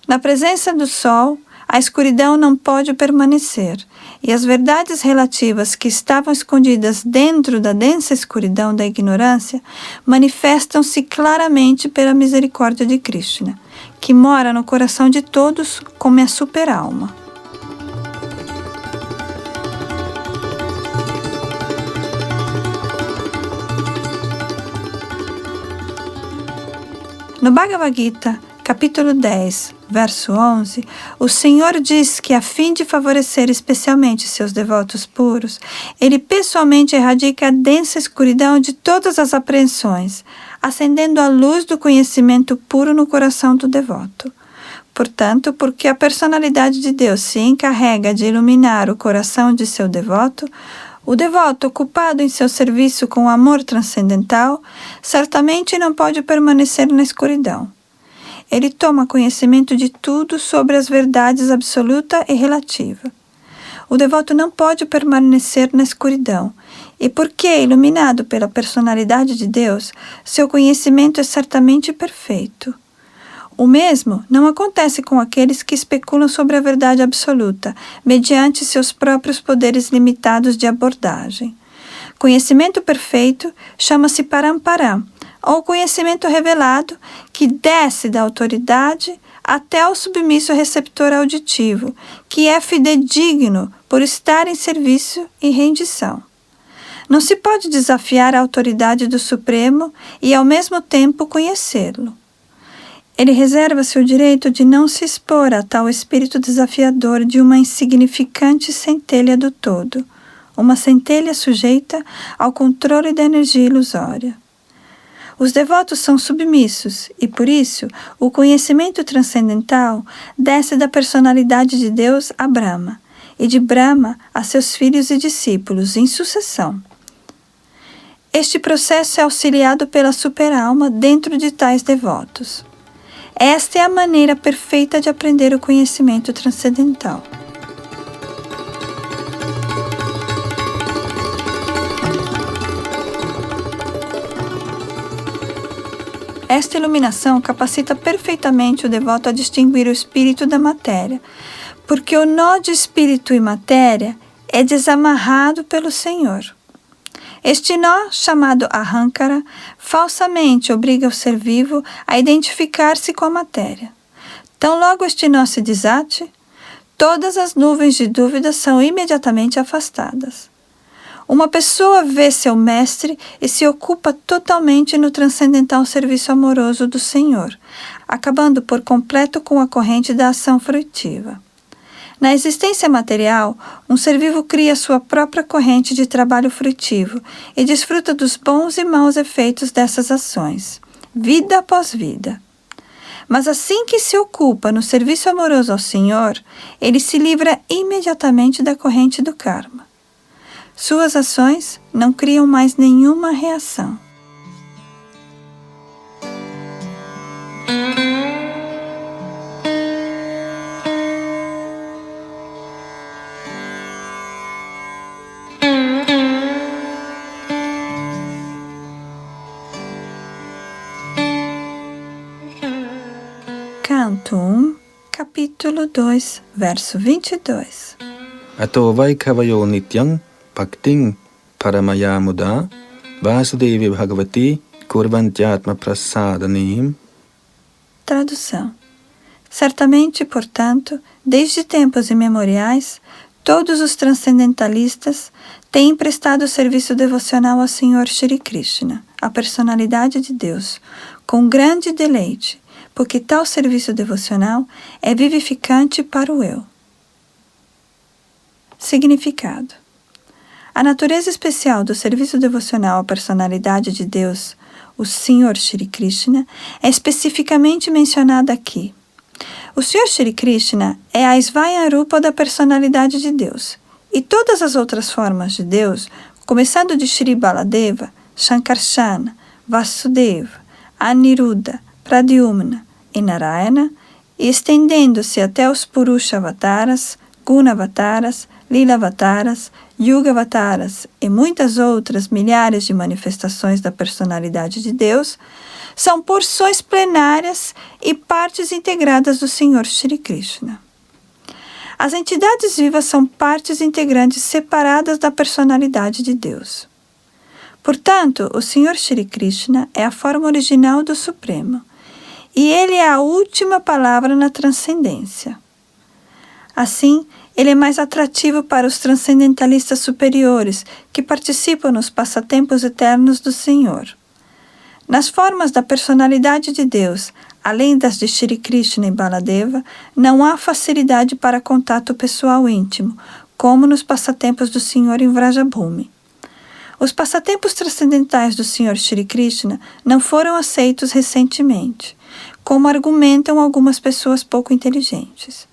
Na presença do sol, a escuridão não pode permanecer, e as verdades relativas que estavam escondidas dentro da densa escuridão da ignorância manifestam-se claramente pela misericórdia de Krishna, que mora no coração de todos como a superalma. No Bhagavad Gita, capítulo 10, verso 11, o Senhor diz que, a fim de favorecer especialmente seus devotos puros, ele pessoalmente erradica a densa escuridão de todas as apreensões, acendendo a luz do conhecimento puro no coração do devoto. Portanto, porque a personalidade de Deus se encarrega de iluminar o coração de seu devoto, o devoto, ocupado em seu serviço com amor transcendental, certamente não pode permanecer na escuridão. Ele toma conhecimento de tudo sobre as verdades absoluta e relativa. O devoto não pode permanecer na escuridão, e porque é iluminado pela personalidade de Deus, seu conhecimento é certamente perfeito. O mesmo não acontece com aqueles que especulam sobre a verdade absoluta, mediante seus próprios poderes limitados de abordagem. Conhecimento perfeito chama-se Paramparam, ou conhecimento revelado, que desce da autoridade até ao submisso receptor auditivo, que é fidedigno por estar em serviço e rendição. Não se pode desafiar a autoridade do Supremo e, ao mesmo tempo, conhecê-lo. Ele reserva-se o direito de não se expor a tal espírito desafiador de uma insignificante centelha do todo, uma centelha sujeita ao controle da energia ilusória. Os devotos são submissos e, por isso, o conhecimento transcendental desce da personalidade de Deus a Brahma, e de Brahma a seus filhos e discípulos, em sucessão. Este processo é auxiliado pela superalma dentro de tais devotos. Esta é a maneira perfeita de aprender o conhecimento transcendental. Esta iluminação capacita perfeitamente o devoto a distinguir o espírito da matéria, porque o nó de espírito e matéria é desamarrado pelo Senhor. Este nó, chamado Ahankara, falsamente obriga o ser vivo a identificar-se com a matéria. Tão logo este nó se desate, todas as nuvens de dúvidas são imediatamente afastadas. Uma pessoa vê seu mestre e se ocupa totalmente no transcendental serviço amoroso do Senhor, acabando por completo com a corrente da ação fruitiva. Na existência material, um ser vivo cria sua própria corrente de trabalho frutivo e desfruta dos bons e maus efeitos dessas ações, vida após vida. Mas assim que se ocupa no serviço amoroso ao Senhor, ele se livra imediatamente da corrente do karma. Suas ações não criam mais nenhuma reação. Canto 1, capítulo 2, verso 22. Ato vaikhavayo nityam bhakting paramaya muda Vasudevi Bhagavati kurvantyatma prasadanim. Tradução. Certamente, portanto, desde tempos imemoriais, todos os transcendentalistas têm prestado serviço devocional ao Senhor Shri Krishna, a personalidade de Deus, com grande deleite, porque tal serviço devocional é vivificante para o eu. Significado. A natureza especial do serviço devocional à personalidade de Deus, o Senhor Shri Krishna, é especificamente mencionada aqui. O Senhor Shri Krishna é a Svayam-rupa da personalidade de Deus, e todas as outras formas de Deus, começando de Shri Baladeva, Shankarsana, Vasudeva, Aniruddha, Pradyumna e Narayana, e estendendo-se até os Purusha Avataras, Guna Avataras, Lila Avataras, Yuga Avataras e muitas outras milhares de manifestações da personalidade de Deus, são porções plenárias e partes integradas do Senhor Shri Krishna. As entidades vivas são partes integrantes separadas da personalidade de Deus. Portanto, o Senhor Shri Krishna é a forma original do Supremo, e ele é a última palavra na transcendência. Assim, ele é mais atrativo para os transcendentalistas superiores que participam nos passatempos eternos do Senhor. Nas formas da personalidade de Deus, além das de Shri Krishna e Baladeva, não há facilidade para contato pessoal íntimo, como nos passatempos do Senhor em Vrajabhumi. Os passatempos transcendentais do Senhor Shri Krishna não foram aceitos recentemente, como argumentam algumas pessoas pouco inteligentes.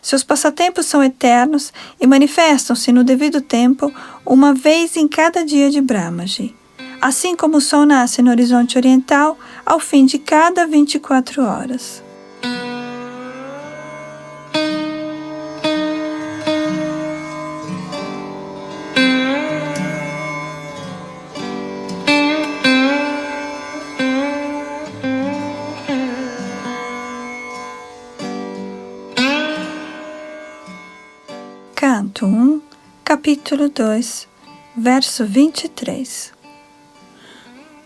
Seus passatempos são eternos e manifestam-se no devido tempo, uma vez em cada dia de Brahmaji, assim como o sol nasce no horizonte oriental ao fim de cada 24 horas. Canto 1, capítulo 2, verso 23.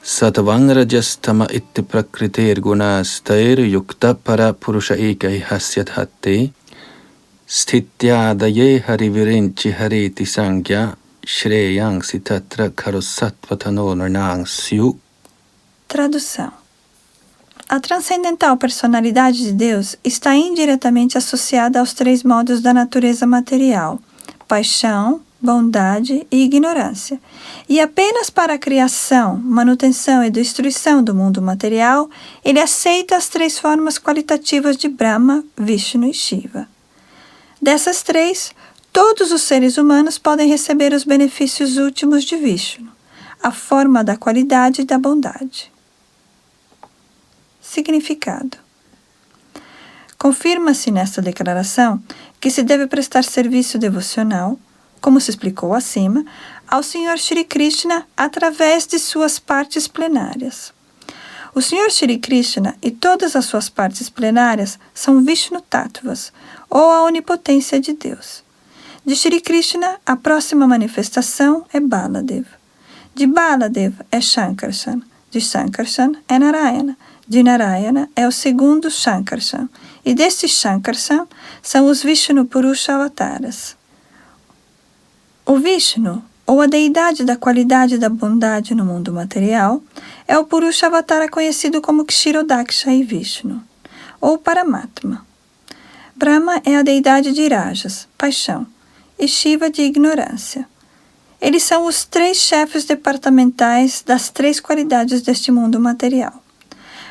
Satvang rajastama itti prakritir gunastair yukta para purusha ekai hasyadhatte sthityadaye harivirinchi hariti sangya shreyang sitatra karusatvatano narnang syu. Tradução. A transcendental personalidade de Deus está indiretamente associada aos três modos da natureza material: paixão, bondade e ignorância. E apenas para a criação, manutenção e destruição do mundo material, ele aceita as três formas qualitativas de Brahma, Vishnu e Shiva. Dessas três, todos os seres humanos podem receber os benefícios últimos de Vishnu, a forma da qualidade e da bondade. Significado. Confirma-se nesta declaração que se deve prestar serviço devocional, como se explicou acima, ao Senhor Shri Krishna através de suas partes plenárias. O Senhor Shri Krishna e todas as suas partes plenárias são Vishnu Tattvas, ou a onipotência de Deus. De Shri Krishna, a próxima manifestação é Baladeva. De Baladeva é Shankarsana. De Shankarsana é Narayana. De Narayana é o segundo Shankarsana. E deste Shankarsana são os Vishnu Purusha Avataras. O Vishnu, ou a deidade da qualidade e da bondade no mundo material, é o Purusha Avatara conhecido como Kshirodaksha e Vishnu, ou Paramatma. Brahma é a deidade de Rajas, paixão, e Shiva de ignorância. Eles são os três chefes departamentais das três qualidades deste mundo material.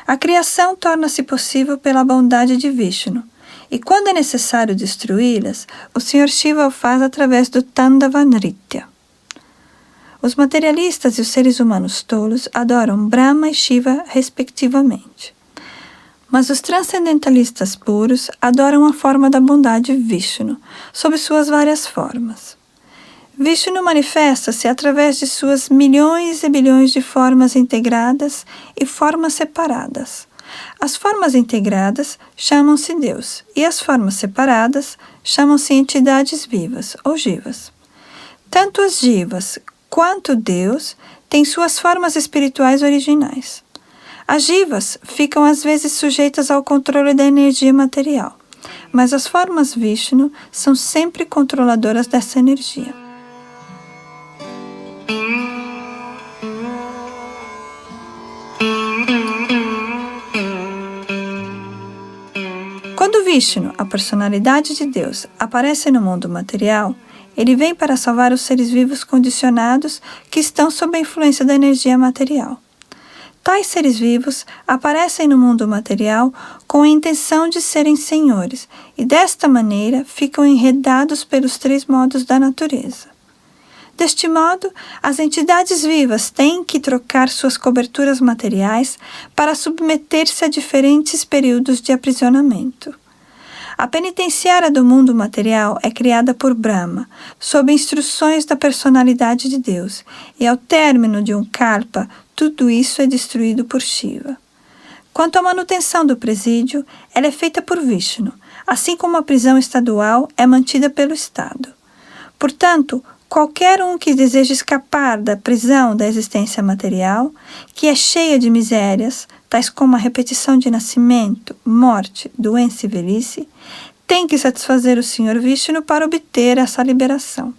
A criação torna-se possível pela bondade de Vishnu, e quando é necessário destruí-las, o Sr. Shiva o faz através do Tandava Nritya. Os materialistas e os seres humanos tolos adoram Brahma e Shiva respectivamente. Mas os transcendentalistas puros adoram a forma da bondade Vishnu, sob suas várias formas. Vishnu manifesta-se através de suas milhões e bilhões de formas integradas e formas separadas. As formas integradas chamam-se Deus e as formas separadas chamam-se entidades vivas ou jivas. Tanto as jivas quanto Deus têm suas formas espirituais originais. As jivas ficam às vezes sujeitas ao controle da energia material, mas as formas Vishnu são sempre controladoras dessa energia. Quando Vishnu, a personalidade de Deus, aparece no mundo material, ele vem para salvar os seres vivos condicionados que estão sob a influência da energia material. Tais seres vivos aparecem no mundo material com a intenção de serem senhores e, desta maneira, ficam enredados pelos 3 modos da natureza. Deste modo, as entidades vivas têm que trocar suas coberturas materiais para submeter-se a diferentes períodos de aprisionamento. A penitenciária do mundo material é criada por Brahma, sob instruções da personalidade de Deus, e ao término de um kalpa, tudo isso é destruído por Shiva. Quanto à manutenção do presídio, ela é feita por Vishnu, assim como a prisão estadual é mantida pelo Estado. Portanto, qualquer um que deseja escapar da prisão da existência material, que é cheia de misérias, tais como a repetição de nascimento, morte, doença e velhice, tem que satisfazer o Sr. Vishnu para obter essa liberação.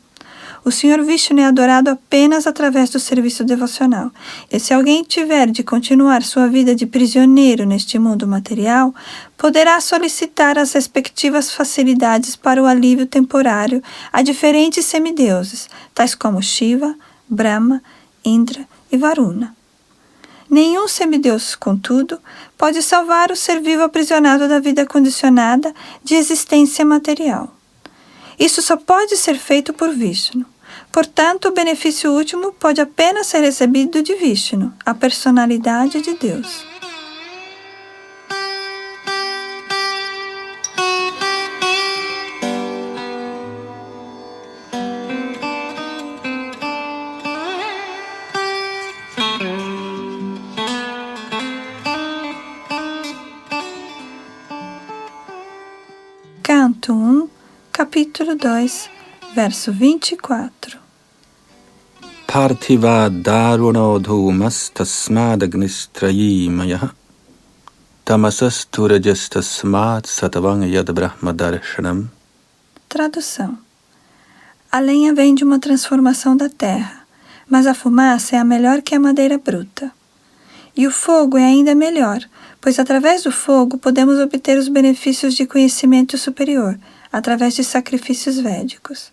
O Sr. Vishnu é adorado apenas através do serviço devocional, e se alguém tiver de continuar sua vida de prisioneiro neste mundo material, poderá solicitar as respectivas facilidades para o alívio temporário a diferentes semideuses, tais como Shiva, Brahma, Indra e Varuna. Nenhum semideus, contudo, pode salvar o ser vivo aprisionado da vida condicionada de existência material. Isso só pode ser feito por Vishnu. Portanto, o benefício último pode apenas ser recebido de Vishnu, a personalidade de Deus. Canto 1, capítulo 2, verso 24. Parthiva daruno dhumas tasmadagnistrayi maya tamasas turajas tasmad satavang yad brahma darshanam. Tradução. A lenha vem de uma transformação da terra, mas a fumaça é a melhor que a madeira bruta. E o fogo é ainda melhor, pois através do fogo podemos obter os benefícios de conhecimento superior, através de sacrifícios védicos.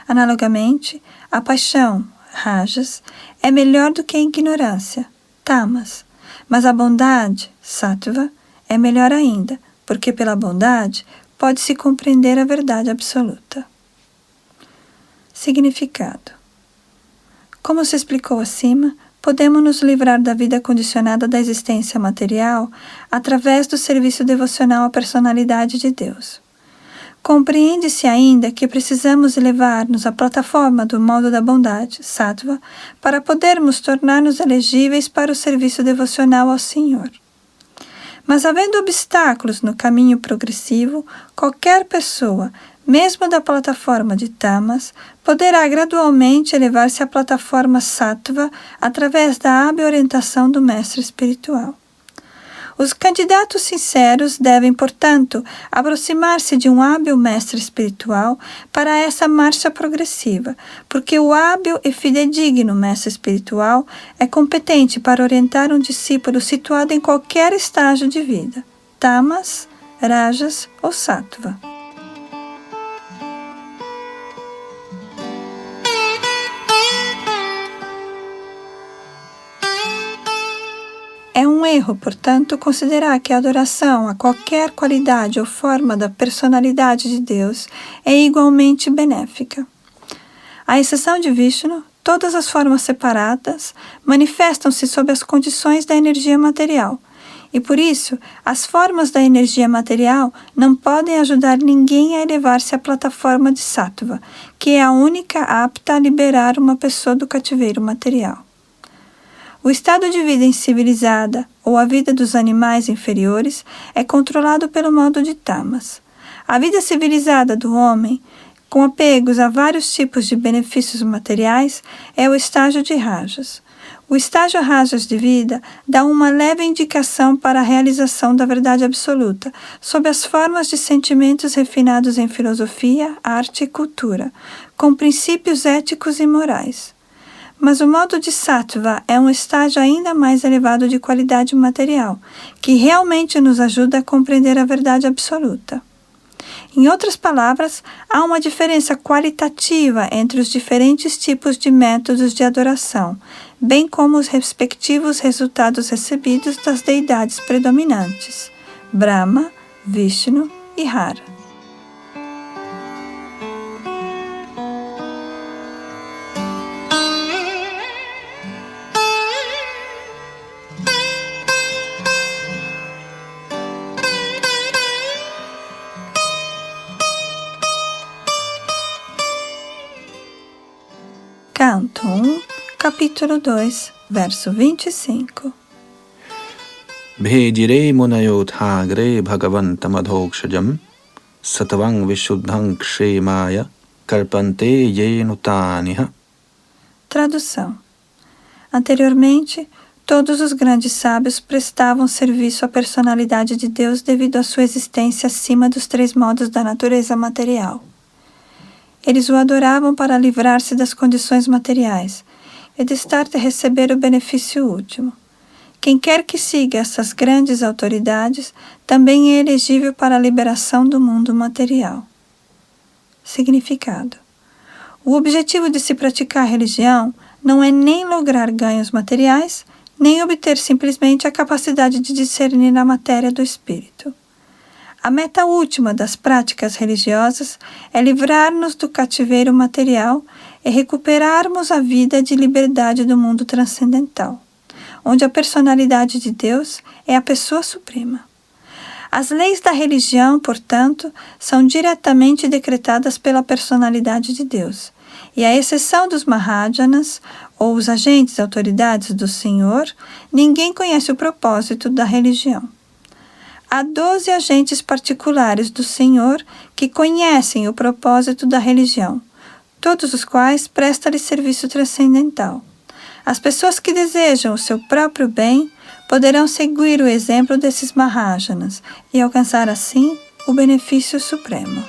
Analogamente, a paixão, rajas, é melhor do que a ignorância, tamas, mas a bondade, sattva, é melhor ainda, porque pela bondade pode-se compreender a verdade absoluta. Significado. Como se explicou acima, podemos nos livrar da vida condicionada da existência material através do serviço devocional à personalidade de Deus. Compreende-se ainda que precisamos elevar-nos à plataforma do modo da bondade, sattva, para podermos tornar-nos elegíveis para o serviço devocional ao Senhor. Mas havendo obstáculos no caminho progressivo, qualquer pessoa, mesmo da plataforma de tamas, poderá gradualmente elevar-se à plataforma sattva através da hábil orientação do mestre espiritual. Os candidatos sinceros devem, portanto, aproximar-se de um hábil mestre espiritual para essa marcha progressiva, porque o hábil e fidedigno mestre espiritual é competente para orientar um discípulo situado em qualquer estágio de vida, tamas, rajas ou sattva. É um erro, portanto, considerar que a adoração a qualquer qualidade ou forma da personalidade de Deus é igualmente benéfica. À exceção de Vishnu, todas as formas separadas manifestam-se sob as condições da energia material, e por isso as formas da energia material não podem ajudar ninguém a elevar-se à plataforma de Sattva, que é a única apta a liberar uma pessoa do cativeiro material. O estado de vida incivilizada, ou a vida dos animais inferiores, é controlado pelo modo de tamas. A vida civilizada do homem, com apegos a vários tipos de benefícios materiais, é o estágio de rajas. O estágio rajas de vida dá uma leve indicação para a realização da verdade absoluta, sob as formas de sentimentos refinados em filosofia, arte e cultura, com princípios éticos e morais. Mas o modo de Sattva é um estágio ainda mais elevado de qualidade material, que realmente nos ajuda a compreender a verdade absoluta. Em outras palavras, há uma diferença qualitativa entre os diferentes tipos de métodos de adoração, bem como os respectivos resultados recebidos das deidades predominantes, Brahma, Vishnu e Hara. Canto 1, capítulo 2, verso 25. Bhejire munayodhagre bhagavantamadhokshajam satvang vishuddhang kshemaya karpante yenutaniha. Tradução. Anteriormente, todos os grandes sábios prestavam serviço à personalidade de Deus devido à sua existência acima dos 3 modos da natureza material. Eles o adoravam para livrar-se das condições materiais e destar de receber o benefício último. Quem quer que siga essas grandes autoridades também é elegível para a liberação do mundo material. Significado. O objetivo de se praticar religião não é nem lograr ganhos materiais, nem obter simplesmente a capacidade de discernir a matéria do espírito. A meta última das práticas religiosas é livrar-nos do cativeiro material e recuperarmos a vida de liberdade do mundo transcendental, onde a personalidade de Deus é a pessoa suprema. As leis da religião, portanto, são diretamente decretadas pela personalidade de Deus, e à exceção dos Mahajanas, ou os agentes e autoridades do Senhor, ninguém conhece o propósito da religião. Há 12 agentes particulares do Senhor que conhecem o propósito da religião, todos os quais prestam-lhe serviço transcendental. As pessoas que desejam o seu próprio bem poderão seguir o exemplo desses Mahajanas e alcançar assim o benefício supremo.